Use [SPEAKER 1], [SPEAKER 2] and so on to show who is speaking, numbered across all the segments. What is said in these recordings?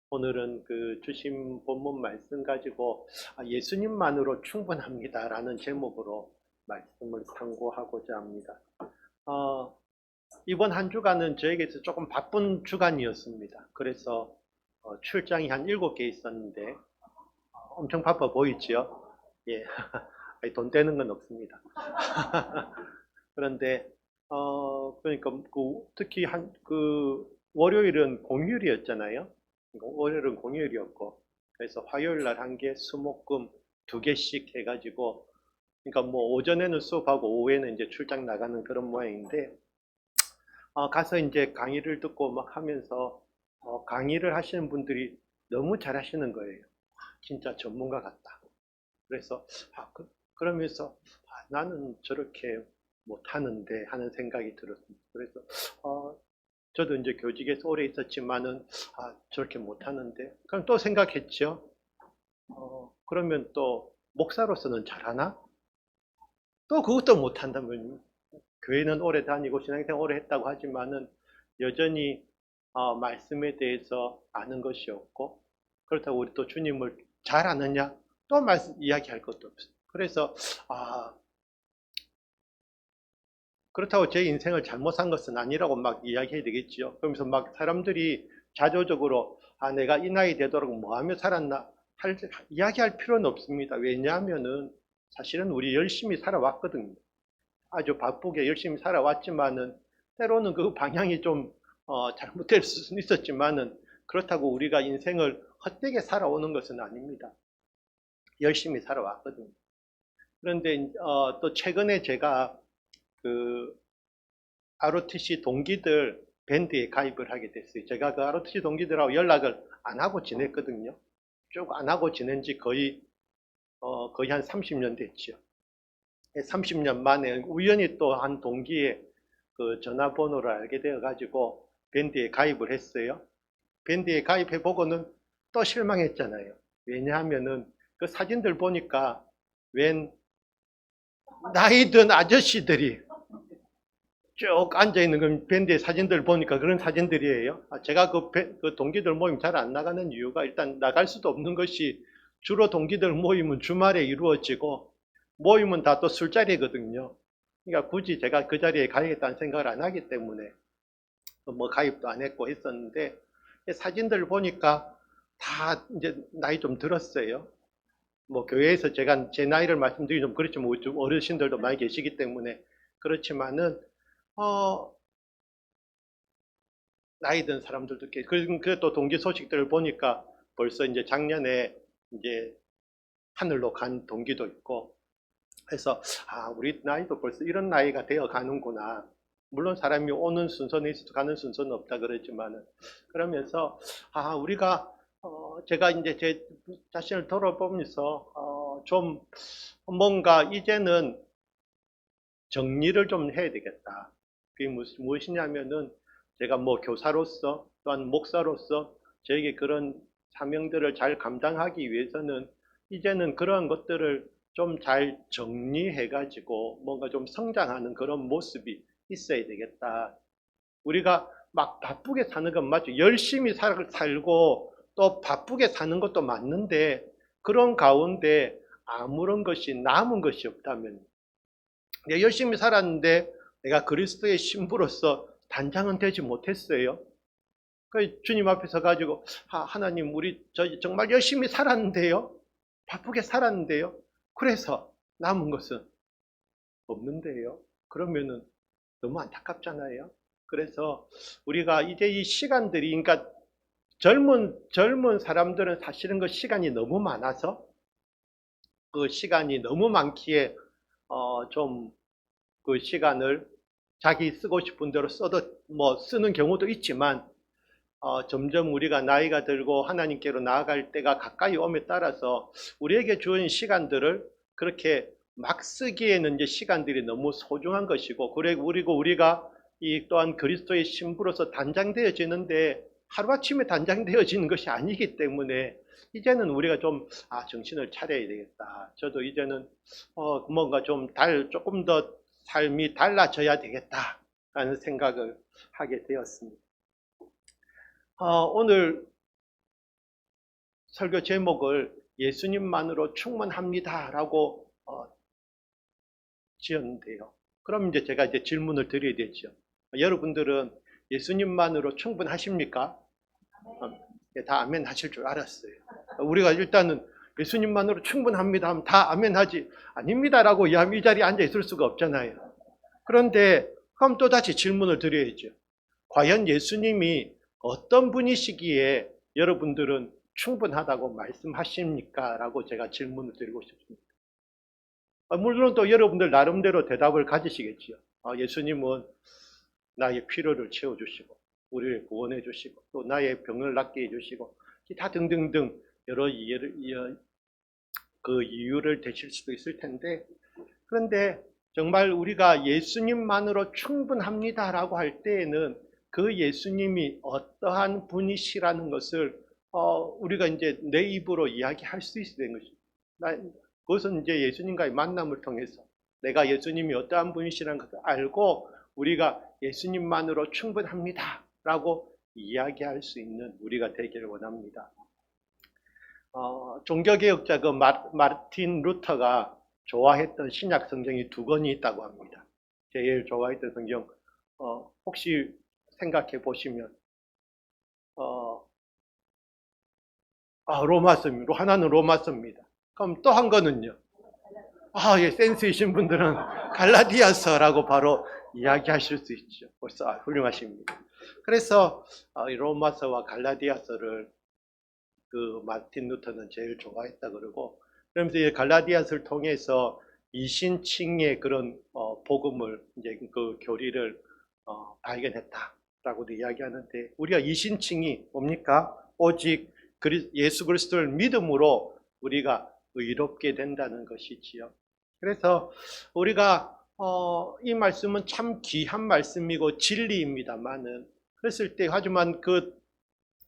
[SPEAKER 1] 오늘은 그 주신 본문 말씀 가지고 예수님만으로 충분합니다라는 제목으로 말씀을 상고하고자 합니다. 어, 이번 한 주간은 저에게서 조금 바쁜 주간이었습니다. 그래서 출장이 한 7개 있었는데 엄청 바빠 보이지요? 예, 아니, 돈 되는 건 없습니다. 그런데 그러니까 특히 월요일은 공휴일이었잖아요. 월요일은 공휴일이었고 그래서 화요일 날 한 개, 수목금 2개씩 해가지고 그러니까 뭐 오전에는 수업하고 오후에는 이제 출장 나가는 그런 모양인데 가서 이제 강의를 듣고 막 하면서 강의를 하시는 분들이 너무 잘하시는 거예요. 진짜 전문가 같다. 그래서 그러면서 나는 저렇게 못하는데 하는 생각이 들었습니다. 그래서 저도 이제 교직에서 오래 있었지만은 저렇게 못하는데 그럼 또 생각했죠. 그러면 또 목사로서는 잘하나? 또 그것도 못한다면 교회는 오래 다니고 신앙생활 오래 했다고 하지만은 여전히 말씀에 대해서 아는 것이 없고 그렇다고 우리 또 주님을 잘 아느냐? 또 말씀 이야기할 것도 없어요. 그래서 아 그렇다고 제 인생을 잘못 산 것은 아니라고 막 이야기해야 되겠지요. 그러면서 막 사람들이 자조적으로 내가 이 나이 되도록 뭐 하며 살았나 이야기할 필요는 없습니다. 왜냐하면은 사실은 우리 열심히 살아왔거든요. 아주 바쁘게 열심히 살아왔지만은 때로는 그 방향이 좀 잘못될 수는 있었지만은 그렇다고 우리가 인생을 헛되게 살아오는 것은 아닙니다. 열심히 살아왔거든요. 그런데 또 최근에 제가 그 ROTC 동기들 밴드에 가입을 하게 됐어요. 제가 그 ROTC 동기들하고 연락을 안 하고 지냈거든요. 쭉 안 하고 지낸 지 거의 한 30년 됐죠. 30년 만에 우연히 또 한 동기의 그 전화번호를 알게 되어가지고 밴드에 가입을 했어요. 밴드에 가입해보고는 또 실망했잖아요. 왜냐하면은 그 사진들 보니까 웬 나이 든 아저씨들이 쭉 앉아있는 건 밴드의 사진들 보니까 그런 사진들이에요. 제가 그 동기들 모임 잘 안 나가는 이유가 일단 나갈 수도 없는 것이 주로 동기들 모임은 주말에 이루어지고 모임은 다 또 술자리거든요. 그러니까 굳이 제가 그 자리에 가야겠다는 생각을 안 하기 때문에 뭐 가입도 안 했고 했었는데 사진들 보니까 다 이제 나이 좀 들었어요. 뭐 교회에서 제가 제 나이를 말씀드리기 좀 그렇지만 좀 어르신들도 많이 계시기 때문에 그렇지만은 어, 나이 든 사람들도 꽤, 또 동기 소식들을 보니까 벌써 이제 작년에 이제 하늘로 간 동기도 있고 해서, 우리 나이도 벌써 이런 나이가 되어 가는구나. 물론 사람이 오는 순서는 있어도 가는 순서는 없다 그러지만은, 그러면서, 우리가, 제가 이제 제 자신을 돌아보면서, 좀 뭔가 이제는 정리를 좀 해야 되겠다. 그게 무엇이냐면은 제가 뭐 교사로서 또한 목사로서 저에게 그런 사명들을 잘 감당하기 위해서는 이제는 그런 것들을 좀 잘 정리해 가지고 뭔가 좀 성장하는 그런 모습이 있어야 되겠다. 우리가 막 바쁘게 사는 건 맞죠. 열심히 살고 또 바쁘게 사는 것도 맞는데 그런 가운데 아무런 것이 남은 것이 없다면 내가 열심히 살았는데 내가 그리스도의 신부로서 단장은 되지 못했어요. 그 주님 앞에 서 가지고 하나님 우리 정말 열심히 살았는데요. 바쁘게 살았는데요. 그래서 남은 것은 없는데요. 그러면은 너무 안타깝잖아요. 그래서 우리가 이제 이 시간들이 그러니까 젊은 사람들은 사실은 그 시간이 너무 많아서 그 시간이 너무 많기에 좀 그 시간을 자기 쓰고 싶은 대로 써도 뭐 쓰는 경우도 있지만 점점 우리가 나이가 들고 하나님께로 나아갈 때가 가까이 오에 따라서 우리에게 주어진 시간들을 그렇게 막 쓰기에는 이제 시간들이 너무 소중한 것이고 그리고 우리가 이 또한 그리스도의 신부로서 단장되어지는데 하루아침에 단장되어지는 것이 아니기 때문에 이제는 우리가 좀 정신을 차려야 되겠다. 저도 이제는 뭔가 조금 더 삶이 달라져야 되겠다라는 생각을 하게 되었습니다. 오늘 설교 제목을 예수님만으로 충분합니다라고 지었는데요. 그럼 이제 제가 이제 질문을 드려야 되죠. 여러분들은 예수님만으로 충분하십니까? 다 아멘 하실 줄 알았어요. 우리가 일단은 예수님만으로 충분합니다 하면 다 아멘 하지, 아닙니다라고 이 자리에 앉아 있을 수가 없잖아요. 그런데 그럼 또다시 질문을 드려야죠. 과연 예수님이 어떤 분이시기에 여러분들은 충분하다고 말씀하십니까? 라고 제가 질문을 드리고 싶습니다. 물론 또 여러분들 나름대로 대답을 가지시겠지요. 예수님은 나의 필요를 채워주시고 우리를 구원해 주시고 또 나의 병을 낫게 해주시고 다 등등등 여러 그 이유를 대실 수도 있을 텐데, 그런데 정말 우리가 예수님만으로 충분합니다라고 할 때에는 그 예수님이 어떠한 분이시라는 것을 우리가 이제 내 입으로 이야기할 수 있어야 되는 것입니다. 그것은 이제 예수님과의 만남을 통해서 내가 예수님이 어떠한 분이시라는 것을 알고 우리가 예수님만으로 충분합니다 라고 이야기할 수 있는 우리가 되기를 원합니다. 종교개혁자 그 마르틴 루터가 좋아했던 신약 성경이 두 권이 있다고 합니다. 제일 좋아했던 성경 혹시 생각해 보시면 로마서입니다. 하나는 로마서입니다. 그럼 또 한 거는요. 예, 센스이신 분들은 갈라디아서라고 바로 이야기하실 수 있죠. 벌써 훌륭하십니다. 그래서 로마서와 갈라디아서를 그 마틴 루터는 제일 좋아했다 그러고, 그러면서 이 갈라디아서를 통해서 이신칭의 그런 복음을 이제 그 교리를 발견했다라고도 이야기하는데, 우리가 이신칭이 뭡니까? 오직 예수 그리스도를 믿음으로 우리가 의롭게 된다는 것이지요. 그래서 우리가 이 말씀은 참 귀한 말씀이고 진리입니다만은, 그랬을 때 하지만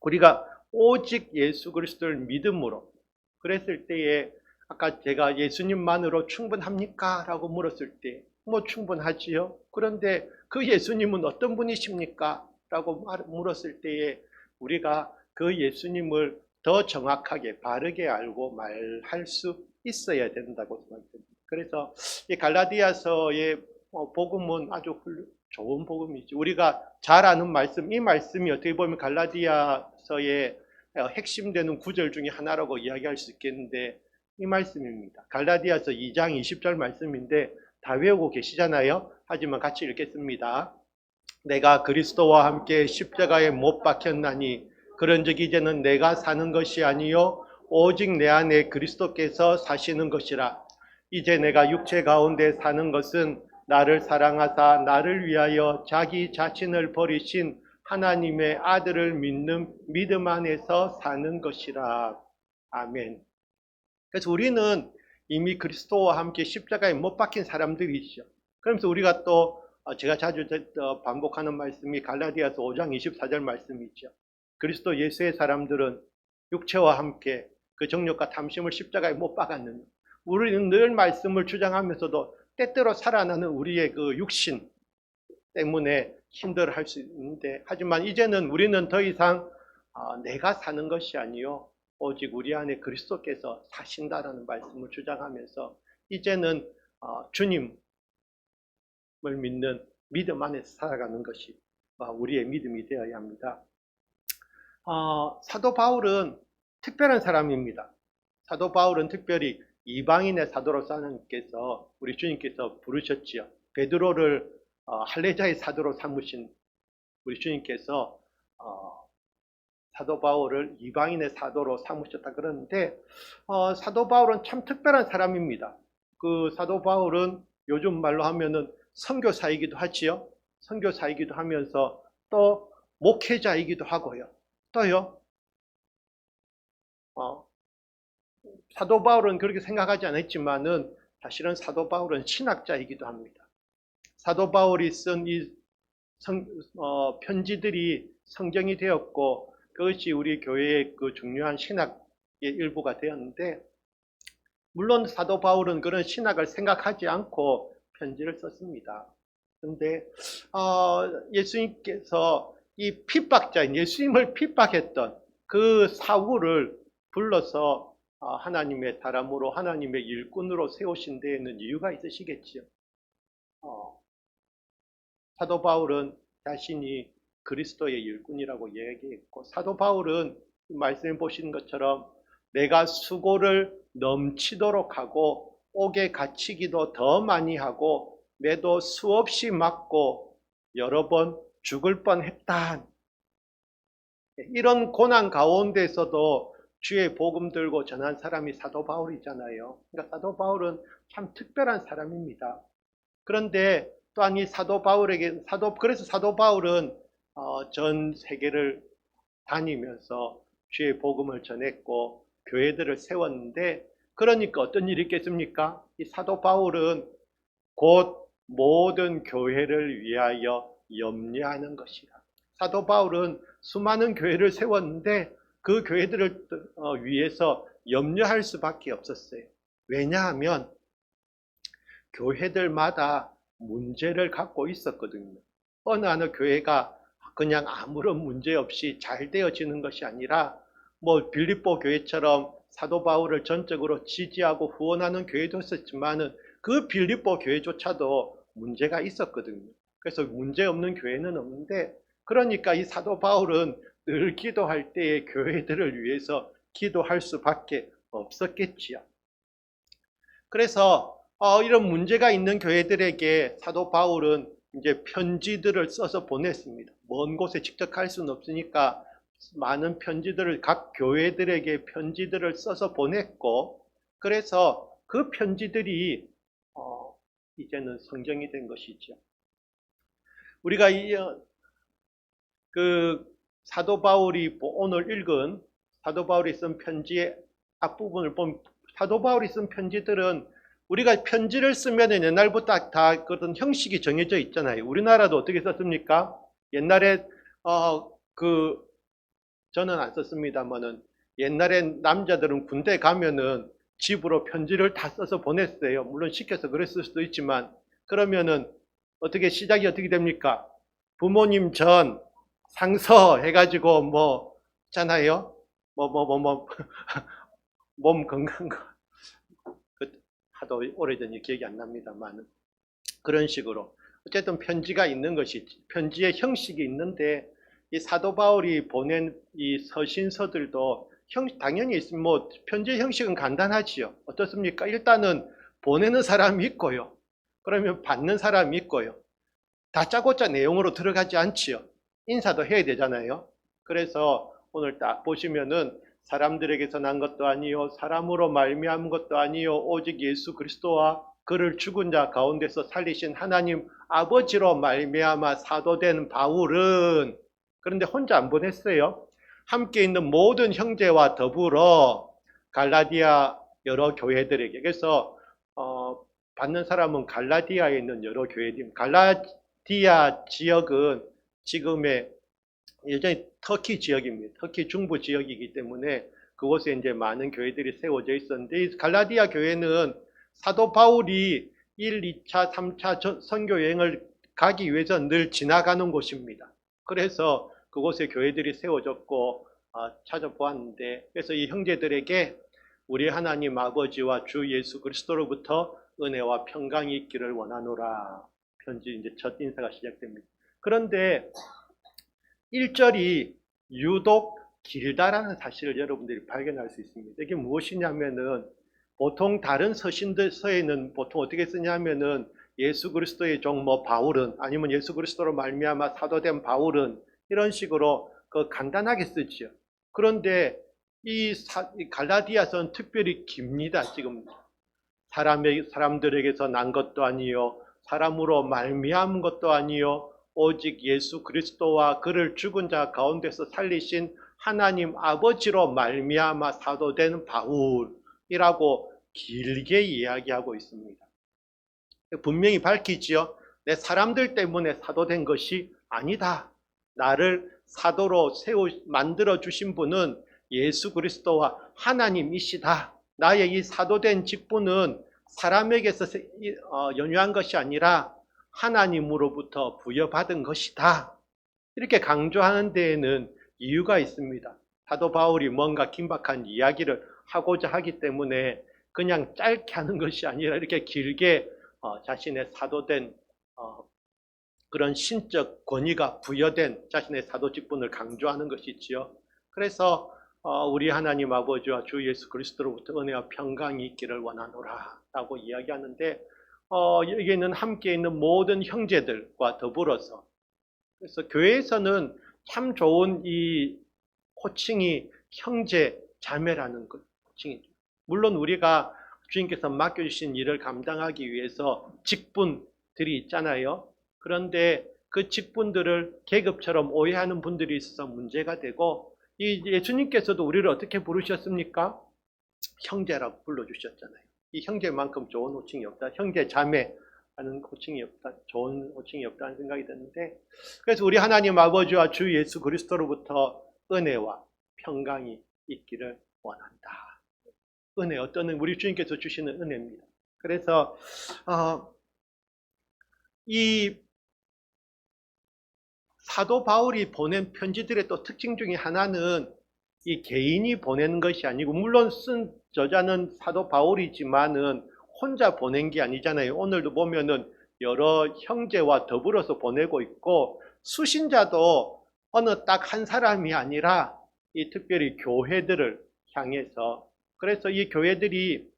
[SPEAKER 1] 우리가 오직 예수 그리스도를 믿음으로 그랬을 때에 아까 제가 예수님만으로 충분합니까? 라고 물었을 때 뭐 충분하지요. 그런데 그 예수님은 어떤 분이십니까? 라고 물었을 때에 우리가 그 예수님을 더 정확하게 바르게 알고 말할 수 있어야 된다고 생각합니다. 그래서 이 갈라디아서의 복음은 아주 좋은 복음이죠. 우리가 잘 아는 말씀, 이 말씀이 어떻게 보면 갈라디아서의 핵심되는 구절 중에 하나라고 이야기할 수 있겠는데, 이 말씀입니다. 갈라디아서 2장 20절 말씀인데 다 외우고 계시잖아요. 하지만 같이 읽겠습니다. 내가 그리스도와 함께 십자가에 못 박혔나니 그런즉 이제는 내가 사는 것이 아니요 오직 내 안에 그리스도께서 사시는 것이라. 이제 내가 육체 가운데 사는 것은 나를 사랑하사 나를 위하여 자기 자신을 버리신 하나님의 아들을 믿는 믿음 안에서 사는 것이라. 아멘. 그래서 우리는 이미 그리스도와 함께 십자가에 못 박힌 사람들이죠. 그러면서 우리가 또 제가 자주 반복하는 말씀이 갈라디아서 5장 24절 말씀이죠. 그리스도 예수의 사람들은 육체와 함께 그 정욕과 탐심을 십자가에 못 박았느니, 우리는 늘 말씀을 주장하면서도 때때로 살아나는 우리의 그 육신 때문에 힘들어할 수 있는데, 하지만 이제는 우리는 더 이상 내가 사는 것이 아니요 오직 우리 안에 그리스도께서 사신다라는 말씀을 주장하면서 이제는 주님을 믿는 믿음 안에서 살아가는 것이 우리의 믿음이 되어야 합니다. 사도 바울은 특별한 사람입니다. 사도 바울은 특별히 이방인의 사도로서 하나님께서 우리 주님께서 부르셨지요. 베드로를 할례자의 사도로 삼으신 우리 주님께서 사도 바울을 이방인의 사도로 삼으셨다 그러는데, 사도 바울은 참 특별한 사람입니다. 그 사도 바울은 요즘 말로 하면은 선교사이기도 하지요. 선교사이기도 하면서 또 목회자이기도 하고요. 또요. 사도 바울은 그렇게 생각하지 않았지만은 사실은 사도 바울은 신학자이기도 합니다. 사도 바울이 쓴 이 편지들이 성경이 되었고 그것이 우리 교회의 그 중요한 신학의 일부가 되었는데, 물론 사도 바울은 그런 신학을 생각하지 않고 편지를 썼습니다. 그런데 예수님께서 이 핍박자인 예수님을 핍박했던 그 사울을 불러서 하나님의 사람으로 하나님의 일꾼으로 세우신 데에는 이유가 있으시겠지요. 사도 바울은 자신이 그리스도의 일꾼이라고 얘기했고, 사도 바울은 말씀해 보신 것처럼 내가 수고를 넘치도록 하고 옥에 갇히기도 더 많이 하고 매도 수없이 맞고 여러 번 죽을 뻔했다. 이런 고난 가운데서도 주의 복음 들고 전한 사람이 사도 바울이잖아요. 그러니까 사도 바울은 참 특별한 사람입니다. 그런데 또한 이 사도 바울에게 그래서 사도 바울은 전 세계를 다니면서 주의 복음을 전했고 교회들을 세웠는데, 그러니까 어떤 일이 있겠습니까? 이 사도 바울은 곧 모든 교회를 위하여 염려하는 것이라. 사도 바울은 수많은 교회를 세웠는데 그 교회들을 위해서 염려할 수밖에 없었어요. 왜냐하면 교회들마다 문제를 갖고 있었거든요. 어느 교회가 그냥 아무런 문제 없이 잘 되어지는 것이 아니라 빌립보 교회처럼 사도 바울을 전적으로 지지하고 후원하는 교회도 있었지만은 그 빌립보 교회조차도 문제가 있었거든요. 그래서 문제 없는 교회는 없는데, 그러니까 이 사도 바울은 늘 기도할 때에 교회들을 위해서 기도할 수밖에 없었겠지요. 그래서 이런 문제가 있는 교회들에게 사도 바울은 이제 편지들을 써서 보냈습니다. 먼 곳에 직접 갈 수는 없으니까 많은 편지들을 각 교회들에게 편지들을 써서 보냈고, 그래서 그 편지들이 이제는 성경이 된 것이죠. 우리가 그 사도 바울이 오늘 읽은 사도 바울이 쓴 편지의 앞부분을 보면, 사도 바울이 쓴 편지들은 우리가 편지를 쓰면 옛날부터 다 그런 형식이 정해져 있잖아요. 우리나라도 어떻게 썼습니까? 옛날에 저는 안 썼습니다만은 옛날엔 남자들은 군대 가면은 집으로 편지를 다 써서 보냈어요. 물론 시켜서 그랬을 수도 있지만, 그러면은 시작이 어떻게 됩니까? 부모님 전 상서 해가지고 있잖아요. 몸 건강 거. 하도 오래전이 기억이 안 납니다만 그런 식으로 어쨌든 편지가 있는 것이지, 편지의 형식이 있는데 이 사도 바울이 보낸 이 서신서들도 당연히 있으면 편지의 형식은 간단하지요. 어떻습니까? 일단은 보내는 사람이 있고요. 그러면 받는 사람이 있고요. 다짜고짜 내용으로 들어가지 않지요. 인사도 해야 되잖아요. 그래서 오늘 딱 보시면은 사람들에게서 난 것도 아니요 사람으로 말미암은 것도 아니요 오직 예수 그리스도와 그를 죽은 자 가운데서 살리신 하나님 아버지로 말미암아 사도된 바울은, 그런데 혼자 안 보냈어요. 함께 있는 모든 형제와 더불어 갈라디아 여러 교회들에게, 그래서 받는 사람은 갈라디아에 있는 여러 교회들, 갈라디아 지역은 지금의 예전에 터키 지역입니다. 터키 중부 지역이기 때문에 그곳에 이제 많은 교회들이 세워져 있었는데, 이 갈라디아 교회는 사도 바울이 1, 2차, 3차 선교 여행을 가기 위해서 늘 지나가는 곳입니다. 그래서 그곳에 교회들이 세워졌고 찾아보았는데, 그래서 이 형제들에게 우리 하나님 아버지와 주 예수 그리스도로부터 은혜와 평강이 있기를 원하노라. 편지 이제 첫 인사가 시작됩니다. 그런데 1절이 유독 길다라는 사실을 여러분들이 발견할 수 있습니다. 이게 무엇이냐면은 보통 다른 서신서에는 보통 어떻게 쓰냐면은 예수 그리스도의 종 바울은, 아니면 예수 그리스도로 말미암아 사도된 바울은, 이런 식으로 간단하게 쓰지요. 그런데 이 갈라디아서는 특별히 깁니다. 지금 사람들에게서 난 것도 아니요 사람으로 말미암은 것도 아니요 오직 예수 그리스도와 그를 죽은 자 가운데서 살리신 하나님 아버지로 말미암아 사도된 바울이라고 길게 이야기하고 있습니다. 분명히 밝히지요. 내 사람들 때문에 사도된 것이 아니다. 나를 사도로 만들어 주신 분은 예수 그리스도와 하나님이시다. 나의 이 사도된 직분은 사람에게서 연유한 것이 아니라 하나님으로부터 부여받은 것이다. 이렇게 강조하는 데에는 이유가 있습니다. 사도 바울이 뭔가 긴박한 이야기를 하고자 하기 때문에 그냥 짧게 하는 것이 아니라 이렇게 길게 자신의 사도된 그런 신적 권위가 부여된 자신의 사도 직분을 강조하는 것이지요. 그래서 우리 하나님 아버지와 주 예수 그리스도로부터 은혜와 평강이 있기를 원하노라 라고 이야기하는데 여기에는 함께 있는 모든 형제들과 더불어서, 그래서 교회에서는 참 좋은 이 호칭이 형제 자매라는 것, 호칭이죠. 물론 우리가 주님께서 맡겨주신 일을 감당하기 위해서 직분들이 있잖아요. 그런데 그 직분들을 계급처럼 오해하는 분들이 있어서 문제가 되고, 이 예수님께서도 우리를 어떻게 부르셨습니까? 형제라고 불러주셨잖아요. 이 형제만큼 좋은 호칭이 없다. 형제 자매 하는 호칭이 없다. 좋은 호칭이 없다는 생각이 드는데, 그래서 우리 하나님 아버지와 주 예수 그리스도로부터 은혜와 평강이 있기를 원한다. 은혜, 어떤 우리 주님께서 주시는 은혜입니다. 그래서 이 사도 바울이 보낸 편지들의 또 특징 중에 하나는 이 개인이 보내는 것이 아니고, 물론 쓴 저자는 사도 바울이지만은 혼자 보낸 게 아니잖아요. 오늘도 보면은 여러 형제와 더불어서 보내고 있고, 수신자도 어느 딱 한 사람이 아니라 이 특별히 교회들을 향해서, 그래서 이 교회들이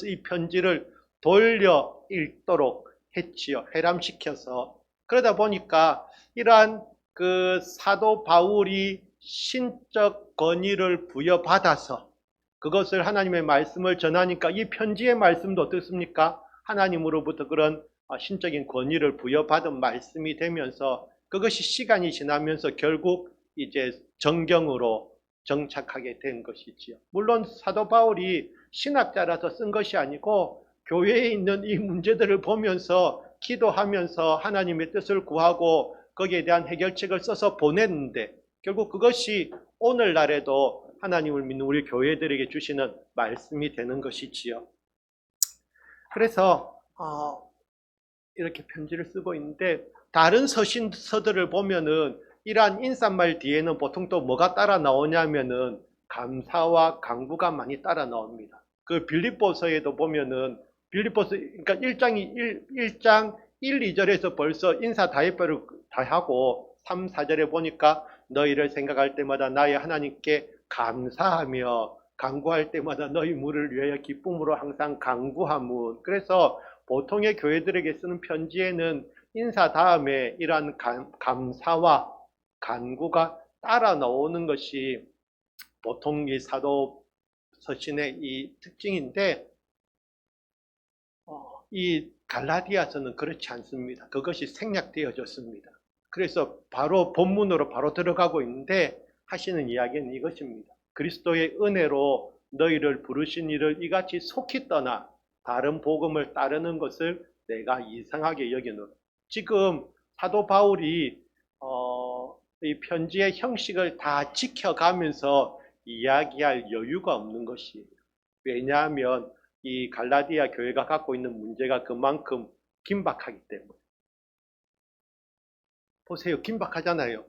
[SPEAKER 1] 이 편지를 돌려 읽도록 했지요. 회람시켜서. 그러다 보니까 이러한 그 사도 바울이 신적 권위를 부여받아서 그것을 하나님의 말씀을 전하니까 이 편지의 말씀도 어떻습니까? 하나님으로부터 그런 신적인 권위를 부여받은 말씀이 되면서 그것이 시간이 지나면서 결국 이제 정경으로 정착하게 된 것이지요. 물론 사도 바울이 신학자라서 쓴 것이 아니고 교회에 있는 이 문제들을 보면서 기도하면서 하나님의 뜻을 구하고 거기에 대한 해결책을 써서 보냈는데, 결국 그것이 오늘날에도 하나님을 믿는 우리 교회들에게 주시는 말씀이 되는 것이지요. 그래서 이렇게 편지를 쓰고 있는데, 다른 서신서들을 보면은 이러한 인사말 뒤에는 보통 또 뭐가 따라 나오냐면은 감사와 간구가 많이 따라 나옵니다. 그 빌립보서에도 보면은 빌립보서 그러니까 1장 1, 2절에서 벌써 인사 다이별을 다 하고 3, 4절에 보니까 너희를 생각할 때마다 나의 하나님께 감사하며 간구할 때마다 너희 무를 위하여 기쁨으로 항상 간구하문. 그래서 보통의 교회들에게 쓰는 편지에는 인사 다음에 이러한 감사와 간구가 따라 나오는 것이 보통 이 사도 서신의 이 특징인데, 이 갈라디아서는 그렇지 않습니다. 그것이 생략되어졌습니다. 그래서 바로 본문으로 바로 들어가고 있는데 하시는 이야기는 이것입니다. 그리스도의 은혜로 너희를 부르신 이를 이같이 속히 떠나 다른 복음을 따르는 것을 내가 이상하게 여기노라. 지금 사도 바울이 이 편지의 형식을 다 지켜가면서 이야기할 여유가 없는 것이에요. 왜냐하면 이 갈라디아 교회가 갖고 있는 문제가 그만큼 긴박하기 때문에. 보세요, 긴박하잖아요.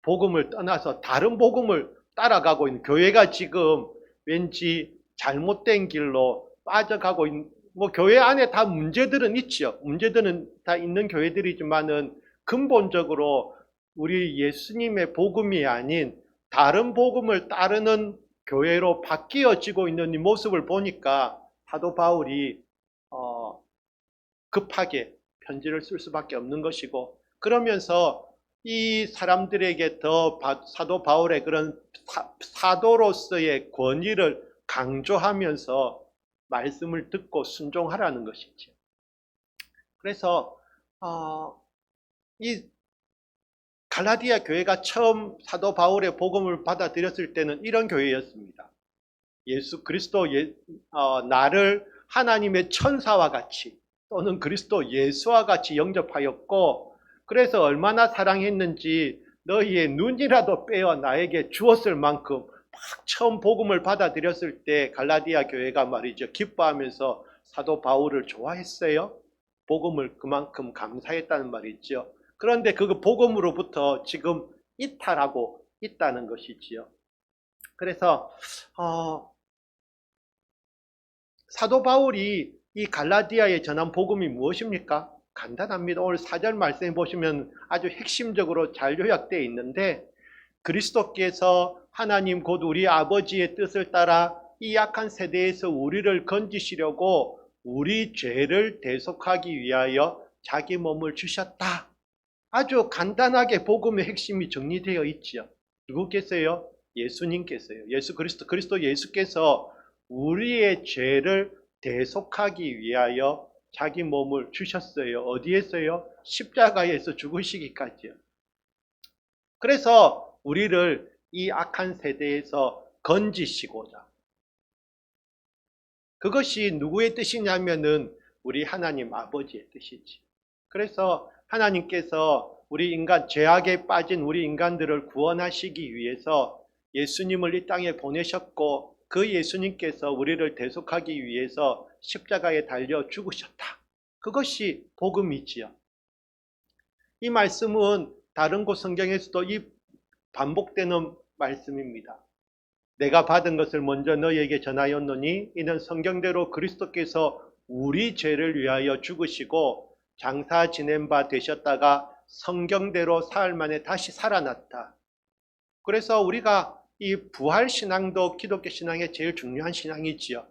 [SPEAKER 1] 복음을 떠나서 다른 복음을 따라가고 있는 교회가 지금 왠지 잘못된 길로 빠져가고 있는, 뭐 교회 안에 다 문제들은 있죠. 문제들은 다 있는 교회들이지만은 근본적으로 우리 예수님의 복음이 아닌 다른 복음을 따르는 교회로 바뀌어지고 있는 이 모습을 보니까 사도 바울이 급하게 편지를 쓸 수밖에 없는 것이고, 그러면서 이 사람들에게 더 사도 바울의 그런 사도로서의 권위를 강조하면서 말씀을 듣고 순종하라는 것이죠. 그래서 이 갈라디아 교회가 처음 사도 바울의 복음을 받아들였을 때는 이런 교회였습니다. 예수 그리스도 나를 하나님의 천사와 같이 또는 그리스도 예수와 같이 영접하였고, 그래서 얼마나 사랑했는지 너희의 눈이라도 빼어 나에게 주었을 만큼 막 처음 복음을 받아들였을 때 갈라디아 교회가 말이죠, 기뻐하면서 사도 바울을 좋아했어요. 복음을 그만큼 감사했다는 말이죠. 그런데 그 복음으로부터 지금 이탈하고 있다는 것이지요. 그래서 사도 바울이 이 갈라디아에 전한 복음이 무엇입니까? 간단합니다. 오늘 4절 말씀해 보시면 아주 핵심적으로 잘 요약되어 있는데, 그리스도께서 하나님 곧 우리 아버지의 뜻을 따라 이 약한 세대에서 우리를 건지시려고 우리 죄를 대속하기 위하여 자기 몸을 주셨다. 아주 간단하게 복음의 핵심이 정리되어 있지요. 누구께서요? 예수님께서요. 예수 그리스도 예수께서 우리의 죄를 대속하기 위하여 자기 몸을 주셨어요. 어디에서요? 십자가에서 죽으시기까지요. 그래서 우리를 이 악한 세대에서 건지시고자. 그것이 누구의 뜻이냐면은 우리 하나님 아버지의 뜻이지. 그래서 하나님께서 우리 인간, 죄악에 빠진 우리 인간들을 구원하시기 위해서 예수님을 이 땅에 보내셨고, 그 예수님께서 우리를 대속하기 위해서 십자가에 달려 죽으셨다. 그것이 복음이지요. 이 말씀은 다른 곳 성경에서도 이 반복되는 말씀입니다. 내가 받은 것을 먼저 너희에게 전하였노니 이는 성경대로 그리스도께서 우리 죄를 위하여 죽으시고 장사 지낸 바 되셨다가 성경대로 사흘 만에 다시 살아났다. 그래서 우리가 이 부활신앙도 기독교 신앙의 제일 중요한 신앙이지요.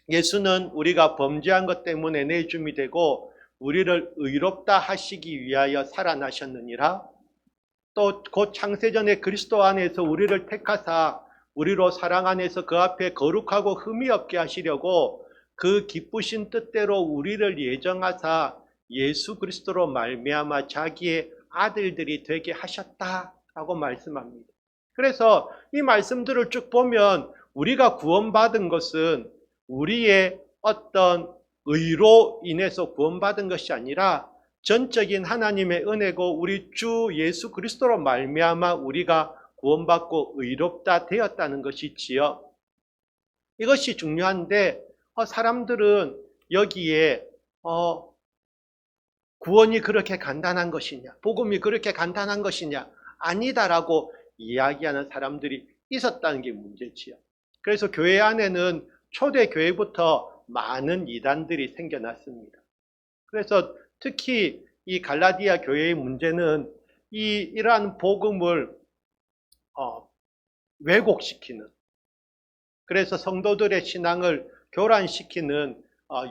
[SPEAKER 1] 예수는 우리가 범죄한 것 때문에 내줌이 되고 우리를 의롭다 하시기 위하여 살아나셨느니라. 또 곧 창세전에 그리스도 안에서 우리를 택하사 우리로 사랑 안에서 그 앞에 거룩하고 흠이 없게 하시려고 그 기쁘신 뜻대로 우리를 예정하사 예수 그리스도로 말미암아 자기의 아들들이 되게 하셨다라고 말씀합니다. 그래서 이 말씀들을 쭉 보면 우리가 구원받은 것은 우리의 어떤 의로 인해서 구원받은 것이 아니라 전적인 하나님의 은혜고 우리 주 예수 그리스도로 말미암아 우리가 구원받고 의롭다 되었다는 것이지요. 이것이 중요한데 사람들은 여기에 구원이 그렇게 간단한 것이냐, 복음이 그렇게 간단한 것이냐, 아니다라고 이야기하는 사람들이 있었다는 게 문제지요. 그래서 교회 안에는 초대교회부터 많은 이단들이 생겨났습니다. 그래서 특히 이 갈라디아 교회의 문제는 이러한 복음을 왜곡시키는, 그래서 성도들의 신앙을 교란시키는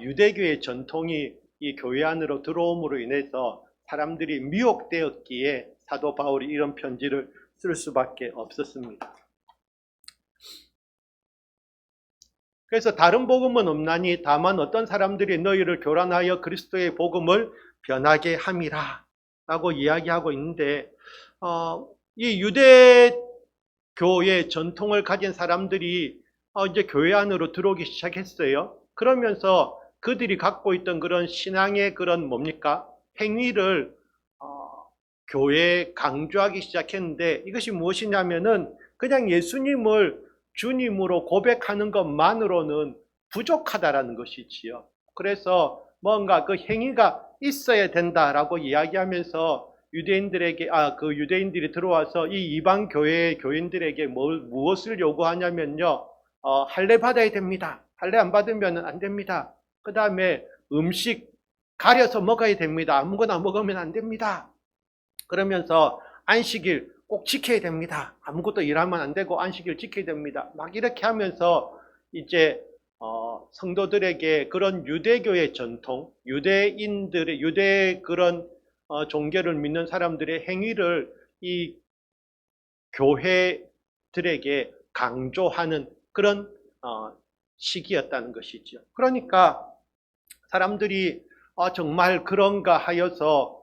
[SPEAKER 1] 유대교의 전통이 이 교회 안으로 들어옴으로 인해서 사람들이 미혹되었기에 사도 바울이 이런 편지를 쓸 수밖에 없었습니다. 그래서 다른 복음은 없나니 다만 어떤 사람들이 너희를 교란하여 그리스도의 복음을 변하게 함이라 라고 이야기하고 있는데, 이 유대교의 전통을 가진 사람들이 이제 교회 안으로 들어오기 시작했어요. 그러면서 그들이 갖고 있던 그런 신앙의 그런 행위를 교회에 강조하기 시작했는데, 이것이 무엇이냐면은 그냥 예수님을 주님으로 고백하는 것만으로는 부족하다라는 것이지요. 그래서 뭔가 그 행위가 있어야 된다라고 이야기하면서 유대인들이 들어와서 이 이방 교회의 교인들에게 무엇을 요구하냐면요, 할례 받아야 됩니다. 할례 안 받으면 안 됩니다. 그 다음에 음식 가려서 먹어야 됩니다. 아무거나 먹으면 안 됩니다. 그러면서 안식일 꼭 지켜야 됩니다. 아무것도 일하면 안 되고 안식일 지켜야 됩니다. 막 이렇게 하면서 이제 성도들에게 그런 유대교의 전통, 유대 그런 종교를 믿는 사람들의 행위를 이 교회들에게 강조하는 그런 시기였다는 것이죠. 그러니까 사람들이 정말 그런가 하여서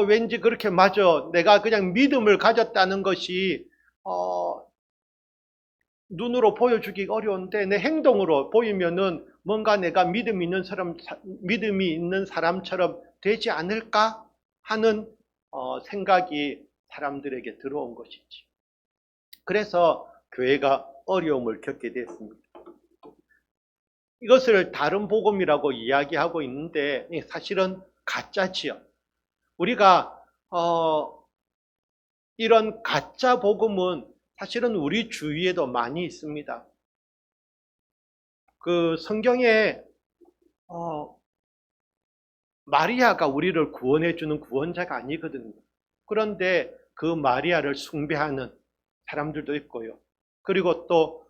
[SPEAKER 1] 왠지 그렇게 맞아. 내가 그냥 믿음을 가졌다는 것이 눈으로 보여주기 어려운데 내 행동으로 보이면은 뭔가 내가 믿음이 있는 사람처럼 되지 않을까 하는 생각이 사람들에게 들어온 것이지. 그래서 교회가 어려움을 겪게 됐습니다. 이것을 다른 복음이라고 이야기하고 있는데 사실은 가짜지요. 우리가 이런 가짜 복음은 사실은 우리 주위에도 많이 있습니다. 그 성경에 마리아가 우리를 구원해주는 구원자가 아니거든요. 그런데 그 마리아를 숭배하는 사람들도 있고요. 그리고 또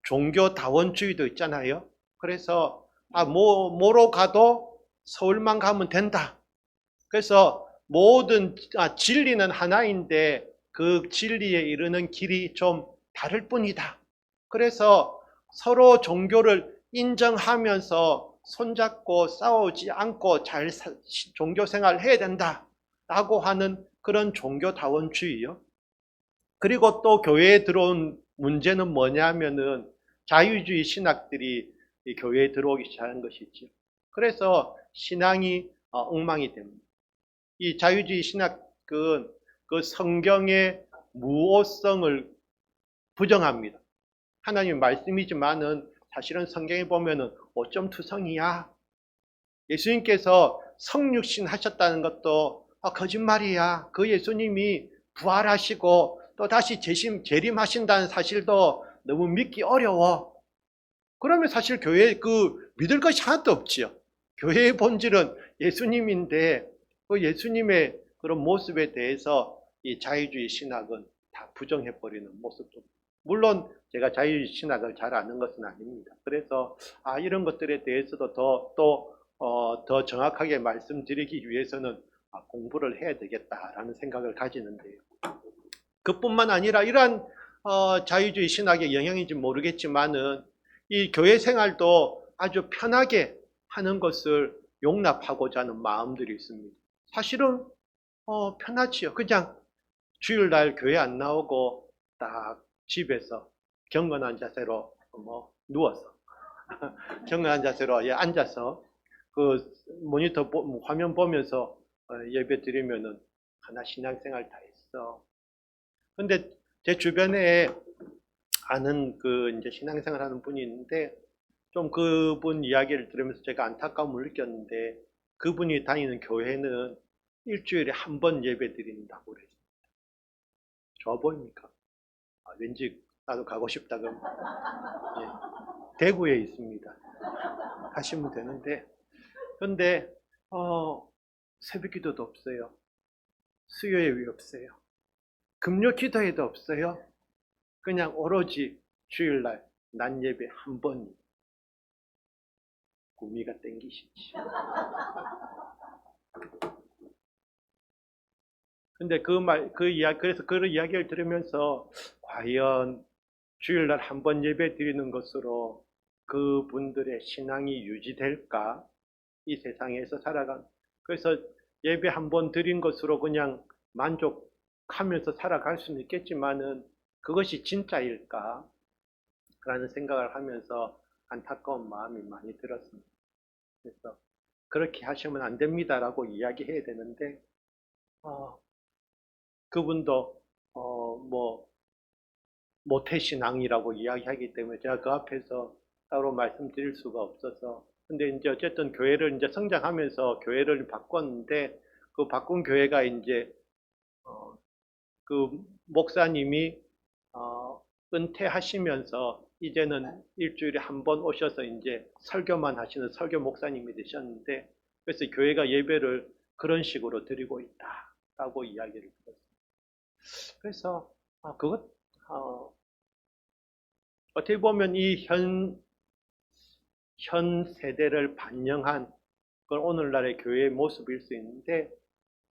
[SPEAKER 1] 종교다원주의도 있잖아요. 그래서 뭐로 가도 서울만 가면 된다. 그래서 모든 진리는 하나인데 그 진리에 이르는 길이 좀 다를 뿐이다. 그래서 서로 종교를 인정하면서 손잡고 싸우지 않고 잘 종교 생활을 해야 된다라고 하는 그런 종교다원주의요. 그리고 또 교회에 들어온 문제는 뭐냐면은 자유주의 신학들이 이 교회에 들어오기 시작한 것이죠. 그래서 신앙이 엉망이 됩니다. 이 자유주의 신학은 그 성경의 무오성을 부정합니다. 하나님의 말씀이지만은 사실은 성경에 보면은 5.2성이야. 예수님께서 성육신 하셨다는 것도 거짓말이야. 그 예수님이 부활하시고 또 다시 재림하신다는 사실도 너무 믿기 어려워. 그러면 사실 교회에 믿을 것이 하나도 없지요. 교회의 본질은 예수님인데 그 예수님의 그런 모습에 대해서 이 자유주의 신학은 다 부정해버리는 모습도. 물론 제가 자유주의 신학을 잘 아는 것은 아닙니다. 그래서 이런 것들에 대해서도 더 정확하게 말씀드리기 위해서는 공부를 해야 되겠다라는 생각을 가지는데요. 그뿐만 아니라 이러한 자유주의 신학의 영향인지 모르겠지만은 이 교회 생활도 아주 편하게 하는 것을 용납하고자 하는 마음들이 있습니다. 사실은 편하지요. 그냥 주일날 교회 안 나오고 딱 집에서 경건한 자세로 누워서 경건한 자세로 앉아서 그 모니터 화면 보면서 예배 드리면은 하나 신앙생활 다 했어. 근데 제 주변에 아는 이제 신앙생활 하는 분이 있는데 좀 그분 이야기를 들으면서 제가 안타까움을 느꼈는데 그분이 다니는 교회는 일주일에 한 번 예배 드린다고 그랬어요. 좋아 보입니까? 왠지 나도 가고 싶다 그럼 대구에 있습니다. 하시면 되는데 그런데 새벽 기도도 없어요. 수요예배 없어요. 금요 기도회도 없어요. 그냥 오로지 주일날 낮 예배 한 번 구미가 땡기시지. 근데 그래서 그 이야기를 들으면서 과연 주일날 한 번 예배 드리는 것으로 그분들의 신앙이 유지될까? 이 세상에서 그래서 예배 한 번 드린 것으로 그냥 만족하면서 살아갈 수는 있겠지만은 그것이 진짜일까? 라는 생각을 하면서 안타까운 마음이 많이 들었습니다. 그래서 그렇게 하시면 안 됩니다라고 이야기해야 되는데 그분도 모태신앙이라고 이야기하기 때문에 제가 그 앞에서 따로 말씀드릴 수가 없어서 근데 이제 어쨌든 교회를 이제 성장하면서 교회를 바꿨는데 그 바꾼 교회가 이제 그 목사님이 은퇴하시면서 이제는 일주일에 한 번 오셔서 이제 설교만 하시는 설교 목사님이 되셨는데 그래서 교회가 예배를 그런 식으로 드리고 있다라고 이야기를 들었습니다. 그래서 그것 어떻게 보면 이 현 세대를 반영한 그런 오늘날의 교회의 모습일 수 있는데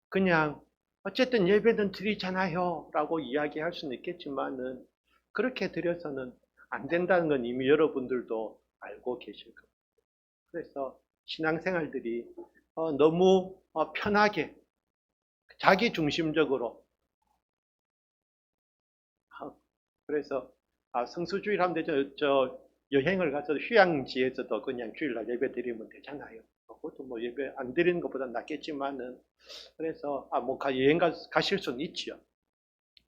[SPEAKER 1] 그냥 어쨌든 예배는 드리잖아요 라고 이야기할 수는 있겠지만은 그렇게 드려서는 안 된다는 건 이미 여러분들도 알고 계실 겁니다. 그래서 신앙생활들이 너무 편하게 자기 중심적으로 그래서 성수주일 하면 저 여행을 가서 휴양지에서도 그냥 주일날 예배 드리면 되잖아요. 그것도 뭐 예배 안 드리는 것보다 낫겠지만은 그래서 여행 가실 수는 있지요.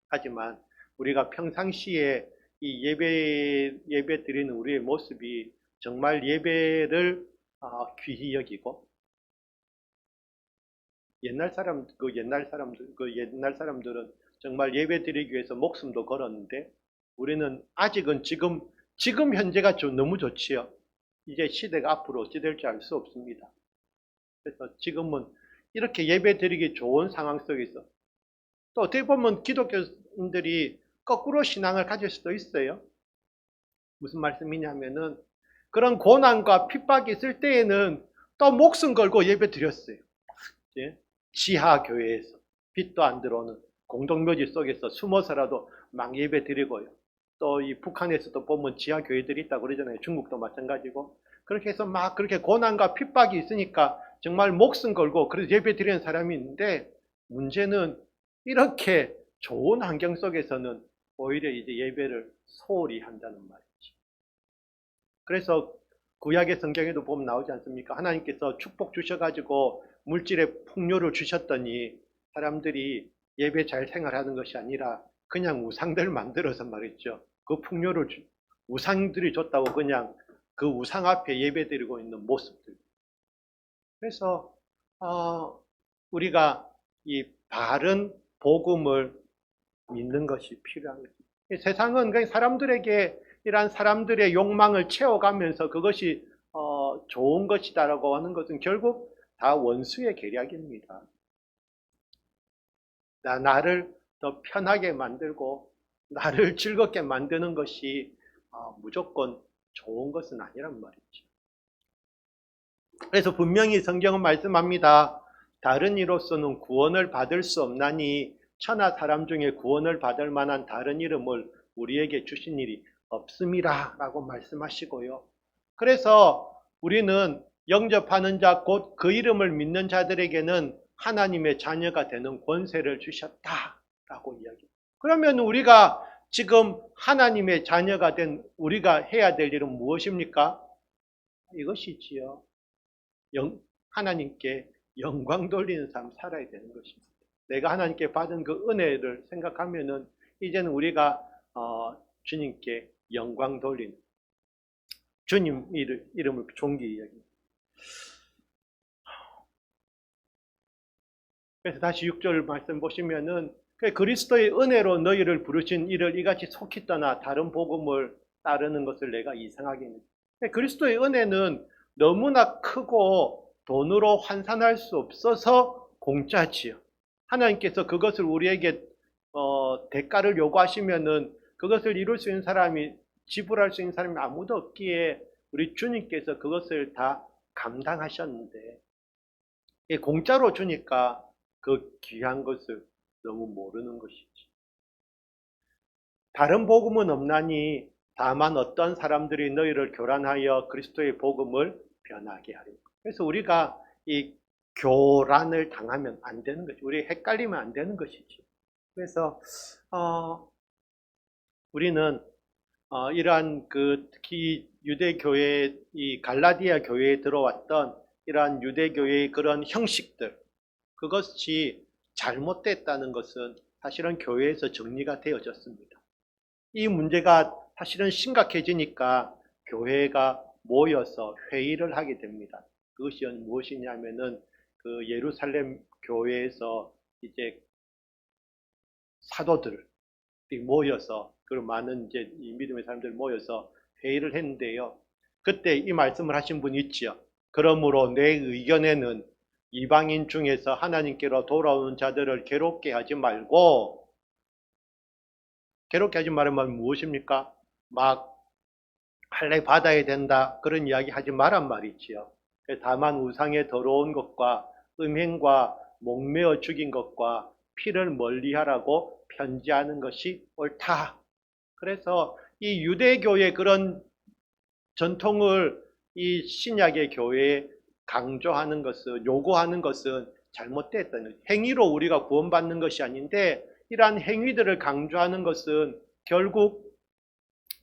[SPEAKER 1] 하지만 우리가 평상시에 이 예배 드리는 우리의 모습이 정말 예배를 귀히 여기고 옛날 사람들은 정말 예배 드리기 위해서 목숨도 걸었는데 우리는 아직은 지금 현재가 너무 좋지요. 이제 시대가 앞으로 어찌 될지 알 수 없습니다. 그래서 지금은 이렇게 예배 드리기 좋은 상황 속에서 또 어떻게 보면 기독교인들이 거꾸로 신앙을 가질 수도 있어요. 무슨 말씀이냐면은 그런 고난과 핍박이 있을 때에는 또 목숨 걸고 예배 드렸어요. 예? 지하 교회에서 빛도 안 들어오는 공동묘지 속에서 숨어서라도 막 예배 드리고요. 또 이 북한에서도 보면 지하 교회들이 있다고 그러잖아요. 중국도 마찬가지고. 그렇게 해서 막 그렇게 고난과 핍박이 있으니까 정말 목숨 걸고 그래서 예배 드리는 사람이 있는데 문제는 이렇게 좋은 환경 속에서는 오히려 이제 예배를 소홀히 한다는 말이지. 그래서 구약의 성경에도 보면 나오지 않습니까? 하나님께서 축복 주셔가지고 물질의 풍요를 주셨더니 사람들이 예배 잘 생활하는 것이 아니라 그냥 우상들 만들어서 말이죠. 그 풍요를 우상들이 줬다고 그냥 그 우상 앞에 예배 드리고 있는 모습들. 그래서 우리가 이 바른 복음을 믿는 것이 필요한 거죠. 세상은 그냥 사람들에게 이러한 사람들의 욕망을 채워가면서 그것이 좋은 것이다라고 하는 것은 결국 다 원수의 계략입니다. 나를 더 편하게 만들고 나를 즐겁게 만드는 것이 무조건 좋은 것은 아니란 말이죠. 그래서 분명히 성경은 말씀합니다. 다른 이로서는 구원을 받을 수 없나니 천하 사람 중에 구원을 받을 만한 다른 이름을 우리에게 주신 일이 없음이라 라고 말씀하시고요. 그래서 우리는 영접하는 자 곧 그 이름을 믿는 자들에게는 하나님의 자녀가 되는 권세를 주셨다 라고 이야기합니다. 그러면 우리가 지금 하나님의 자녀가 된 우리가 해야 될 일은 무엇입니까? 이것이지요. 하나님께 영광 돌리는 삶 살아야 되는 것입니다. 내가 하나님께 받은 그 은혜를 생각하면은 이제는 우리가 주님께 영광 돌리는 주님 이름을 존귀히 여깁니다. 그래서 다시 6절 말씀 보시면은 그리스도의 은혜로 너희를 부르신 이를 이같이 속히 떠나 다른 복음을 따르는 것을 내가 이상하게 했는데 그리스도의 은혜는 너무나 크고 돈으로 환산할 수 없어서 공짜지요. 하나님께서 그것을 우리에게 대가를 요구하시면은 그것을 이룰 수 있는 사람이 지불할 수 있는 사람이 아무도 없기에 우리 주님께서 그것을 다 감당하셨는데 공짜로 주니까 그 귀한 것을 너무 모르는 것이지. 다른 복음은 없나니 다만 어떤 사람들이 너희를 교란하여 그리스도의 복음을 변하게 하리라. 그래서 우리가 이 교란을 당하면 안 되는 것이, 우리 헷갈리면 안 되는 것이지. 그래서 우리는 이러한 특히 유대교회, 이 갈라디아 교회에 들어왔던 이러한 유대교회의 그런 형식들, 그것이 잘못됐다는 것은 사실은 교회에서 정리가 되어졌습니다. 이 문제가 사실은 심각해지니까 교회가 모여서 회의를 하게 됩니다. 그것이 무엇이냐면은 그 예루살렘 교회에서 이제 사도들이 모여서 그리고 많은 이제 이 믿음의 사람들 모여서 회의를 했는데요. 그때 이 말씀을 하신 분이 있지요. 그러므로 내 의견에는 이방인 중에서 하나님께로 돌아오는 자들을 괴롭게 하지 말고, 괴롭게 하지 말면 무엇입니까? 막 할례 받아야 된다 그런 이야기 하지 말란 말이지요. 다만 우상에 더러운 것과 음행과 목매어 죽인 것과 피를 멀리하라고 편지하는 것이 옳다. 그래서 이 유대교의 그런 전통을 이 신약의 교회에 강조하는 것은, 요구하는 것은 잘못됐다는, 행위로 우리가 구원받는 것이 아닌데 이러한 행위들을 강조하는 것은 결국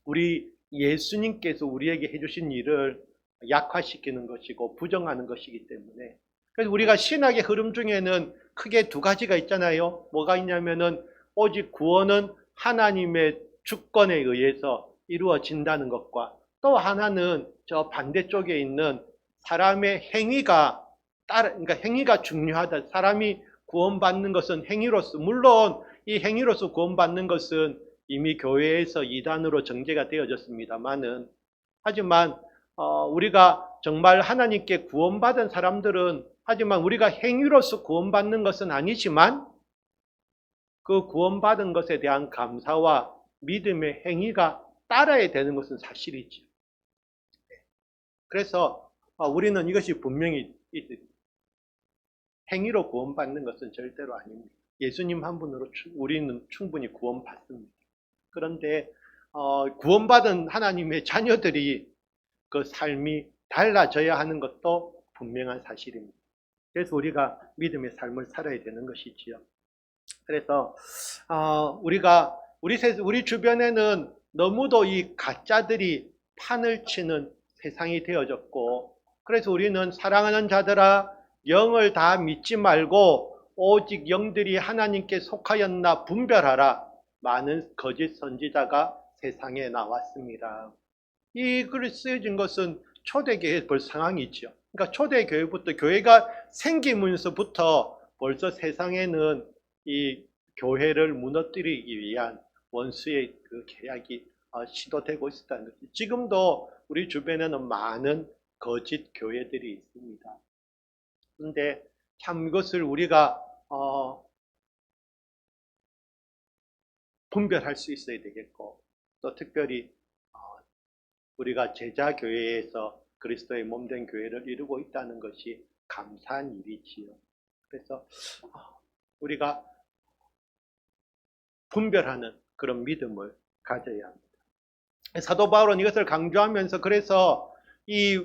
[SPEAKER 1] 우리 예수님께서 우리에게 해주신 일을 약화시키는 것이고 부정하는 것이기 때문에, 그래서 우리가 신학의 흐름 중에는 크게 두 가지가 있잖아요. 뭐가 있냐면은 오직 구원은 하나님의 주권에 의해서 이루어진다는 것과, 또 하나는 저 반대쪽에 있는 사람의 그러니까 행위가 중요하다. 사람이 구원받는 것은 행위로서, 물론 이 행위로서 구원받는 것은 이미 교회에서 이단으로 정죄가 되어졌습니다만은, 하지만 우리가 정말 하나님께 구원받은 사람들은, 하지만 우리가 행위로서 구원받는 것은 아니지만 그 구원받은 것에 대한 감사와 믿음의 행위가 따라야 되는 것은 사실이죠. 그래서 우리는 이것이 분명히 행위로 구원받는 것은 절대로 아닙니다. 예수님 한 분으로 우리는 충분히 구원받습니다. 그런데 구원받은 하나님의 자녀들이 그 삶이 달라져야 하는 것도 분명한 사실입니다. 그래서 우리가 믿음의 삶을 살아야 되는 것이지요. 그래서 우리 주변에는 너무도 이 가짜들이 판을 치는 세상이 되어졌고, 그래서 우리는 사랑하는 자들아 영을 다 믿지 말고 오직 영들이 하나님께 속하였나 분별하라. 많은 거짓 선지자가 세상에 나왔습니다. 이 글이 쓰여진 것은 초대교회의 벌 상황이죠. 그러니까 초대교회부터, 교회가 생기면서부터 벌써 세상에는 이 교회를 무너뜨리기 위한 원수의 그 계략이 시도되고 있다는 것이, 지금도 우리 주변에는 많은 거짓 교회들이 있습니다. 그런데 참 이것을 우리가 분별할 수 있어야 되겠고, 또 특별히 우리가 제자 교회에서 그리스도의 몸된 교회를 이루고 있다는 것이 감사한 일이지요. 그래서 우리가 분별하는 그런 믿음을 가져야 합니다. 사도 바울은 이것을 강조하면서, 그래서 이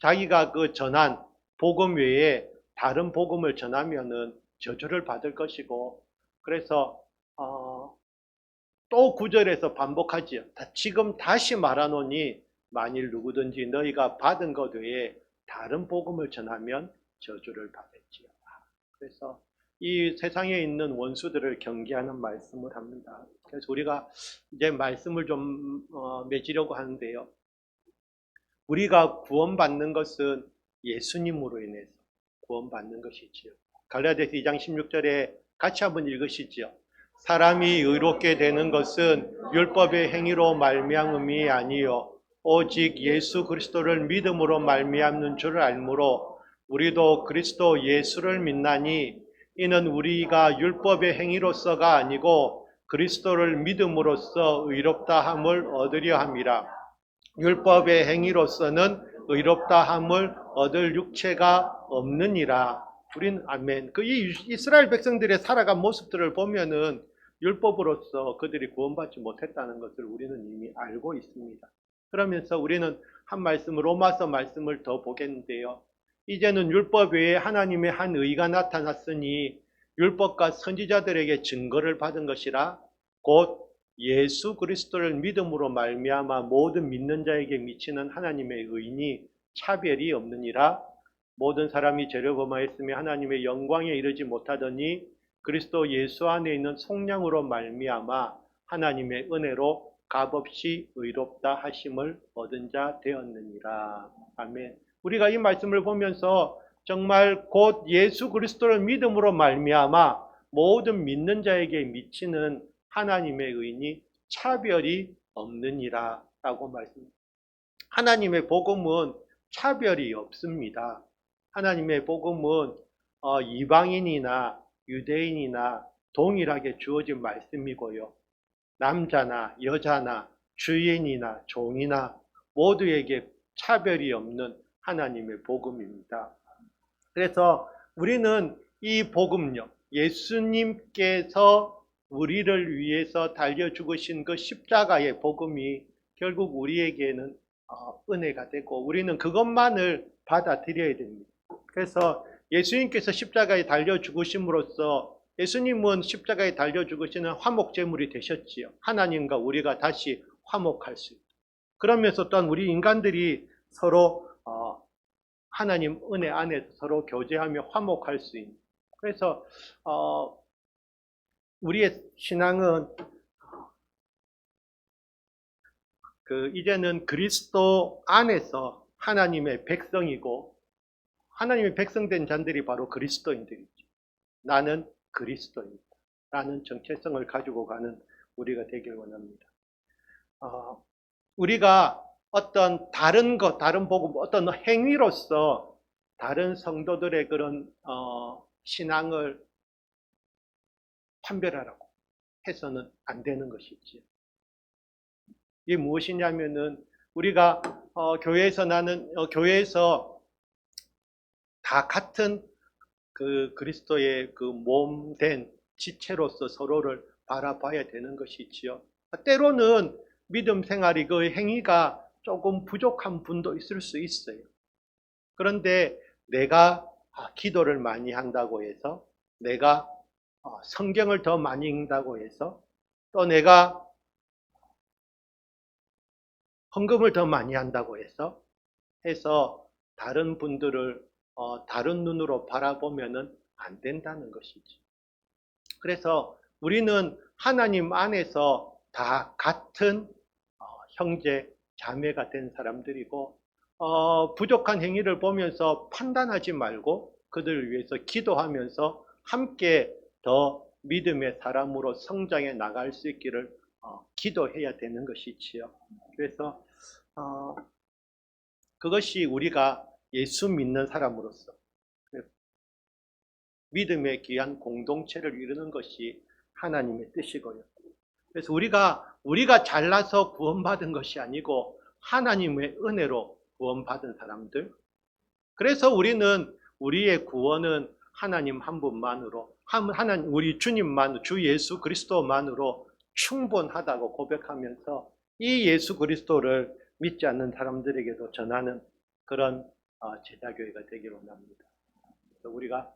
[SPEAKER 1] 자기가 그 전한 복음 외에 다른 복음을 전하면은 저주를 받을 것이고, 그래서 또 9절에서 반복하지요. 지금 다시 말하노니 만일 누구든지 너희가 받은 것 외에 다른 복음을 전하면 저주를 받을지어다. 그래서 이 세상에 있는 원수들을 경계하는 말씀을 합니다. 그래서 우리가 이제 말씀을 좀 맺으려고 하는데요. 우리가 구원받는 것은 예수님으로 인해서 구원받는 것이지요. 갈라디아서 2장 16절에 같이 한번 읽으시죠. 사람이 의롭게 되는 것은 율법의 행위로 말미암음이 아니요 오직 예수 그리스도를 믿음으로 말미암는 줄 알므로 우리도 그리스도 예수를 믿나니 이는 우리가 율법의 행위로서가 아니고 그리스도를 믿음으로써 의롭다 함을 얻으려 함이라. 율법의 행위로서는 의롭다 함을 얻을 육체가 없느니라. 우린 아멘. 이 이스라엘 백성들의 살아간 모습들을 보면은 율법으로서 그들이 구원받지 못했다는 것을 우리는 이미 알고 있습니다. 그러면서 우리는 한 말씀, 로마서 말씀을 더 보겠는데요. 이제는 율법 외에 하나님의 한 의가 나타났으니 율법과 선지자들에게 증거를 받은 것이라 곧 예수 그리스도를 믿음으로 말미암아 모든 믿는 자에게 미치는 하나님의 의니 차별이 없느니라. 모든 사람이 죄를 범하였으며 하나님의 영광에 이르지 못하더니 그리스도 예수 안에 있는 속량으로 말미암아 하나님의 은혜로 값없이 의롭다 하심을 얻은 자 되었느니라. 아멘. 우리가 이 말씀을 보면서 정말 곧 예수 그리스도를 믿음으로 말미암아 모든 믿는 자에게 미치는 하나님의 의니 차별이 없느니라 라고 말씀합니다. 하나님의 복음은 차별이 없습니다. 하나님의 복음은 이방인이나 유대인이나 동일하게 주어진 말씀이고요. 남자나 여자나 주인이나 종이나 모두에게 차별이 없는 하나님의 복음입니다. 그래서 우리는 이 복음요, 예수님께서 우리를 위해서 달려 죽으신 그 십자가의 복음이 결국 우리에게는 은혜가 되고 우리는 그것만을 받아들여야 됩니다. 그래서 예수님께서 십자가에 달려 죽으심으로써 예수님은 십자가에 달려 죽으시는 화목제물이 되셨지요. 하나님과 우리가 다시 화목할 수 있다. 그러면서 또한 우리 인간들이 서로 하나님 은혜 안에서 서로 교제하며 화목할 수 있는. 그래서 우리의 신앙은 이제는 그리스도 안에서 하나님의 백성이고 하나님의 백성된 자들이 바로 그리스도인들이죠. 나는 그리스도입니다. 라는 정체성을 가지고 가는 우리가 되길 원합니다. 우리가 어떤 다른 복음, 어떤 행위로서 다른 성도들의 그런 신앙을 판별하라고 해서는 안 되는 것이지. 이게 무엇이냐면은 우리가 교회에서 다 같은 그 그리스도의 그 몸된 지체로서 서로를 바라봐야 되는 것이지요. 때로는 믿음 생활이 그 행위가 조금 부족한 분도 있을 수 있어요. 그런데 내가 기도를 많이 한다고 해서, 내가 성경을 더 많이 읽는다고 해서, 또 내가 헌금을 더 많이 한다고 해서 다른 분들을 다른 눈으로 바라보면은 안 된다는 것이지. 그래서 우리는 하나님 안에서 다 같은 형제, 자매가 된 사람들이고, 부족한 행위를 보면서 판단하지 말고 그들을 위해서 기도하면서 함께 더 믿음의 사람으로 성장해 나갈 수 있기를 기도해야 되는 것이지요. 그래서 그것이 우리가 예수 믿는 사람으로서 믿음의 귀한 공동체를 이루는 것이 하나님의 뜻이고요. 그래서 우리가 잘나서 구원받은 것이 아니고 하나님의 은혜로 구원받은 사람들. 그래서 우리의 구원은 하나님 한 분만으로, 우리 주님만, 주 예수 그리스도만으로 충분하다고 고백하면서 이 예수 그리스도를 믿지 않는 사람들에게도 전하는 그런 제자교회가 되기를 원합니다. 그래서 우리가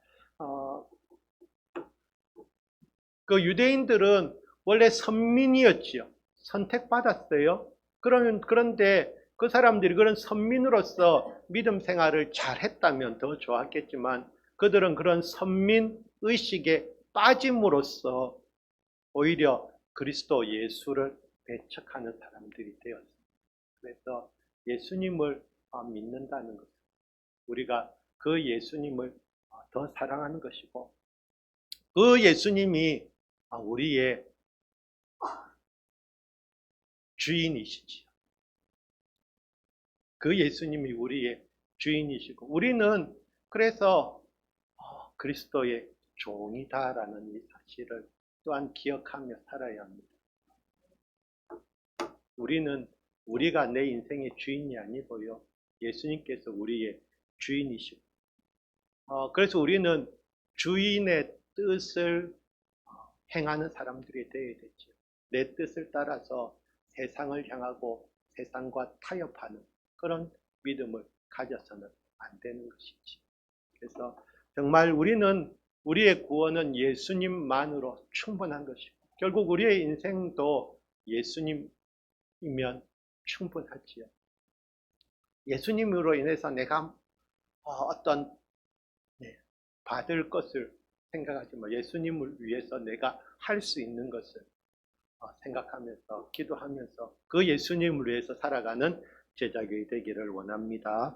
[SPEAKER 1] 그 유대인들은 원래 선민이었지요. 선택받았어요. 그런데 그 사람들이 그런 선민으로서 믿음 생활을 잘했다면 더 좋았겠지만, 그들은 그런 선민 의식에 빠짐으로써 오히려 그리스도 예수를 배척하는 사람들이 되었습니다. 그래서 예수님을 믿는다는 것은 우리가 그 예수님을 더 사랑하는 것이고, 그 예수님이 우리의 주인이시지요. 그 예수님이 우리의 주인이시고, 우리는 그래서 그리스도의 종이다라는 이 사실을 또한 기억하며 살아야 합니다. 우리가 내 인생의 주인이 아니고요, 예수님께서 우리의 주인이시고, 그래서 우리는 주인의 뜻을 행하는 사람들이 되어야 되죠. 내 뜻을 따라서 세상을 향하고 세상과 타협하는 그런 믿음을 가져서는 안 되는 것이지. 그래서 정말 우리의 구원은 예수님만으로 충분한 것이고, 결국 우리의 인생도 예수님이면 충분하지요. 예수님으로 인해서 내가 어떤 받을 것을 생각하지 마. 예수님을 위해서 내가 할 수 있는 것을 생각하면서, 기도하면서 그 예수님을 위해서 살아가는 제자교회 되기를 원합니다.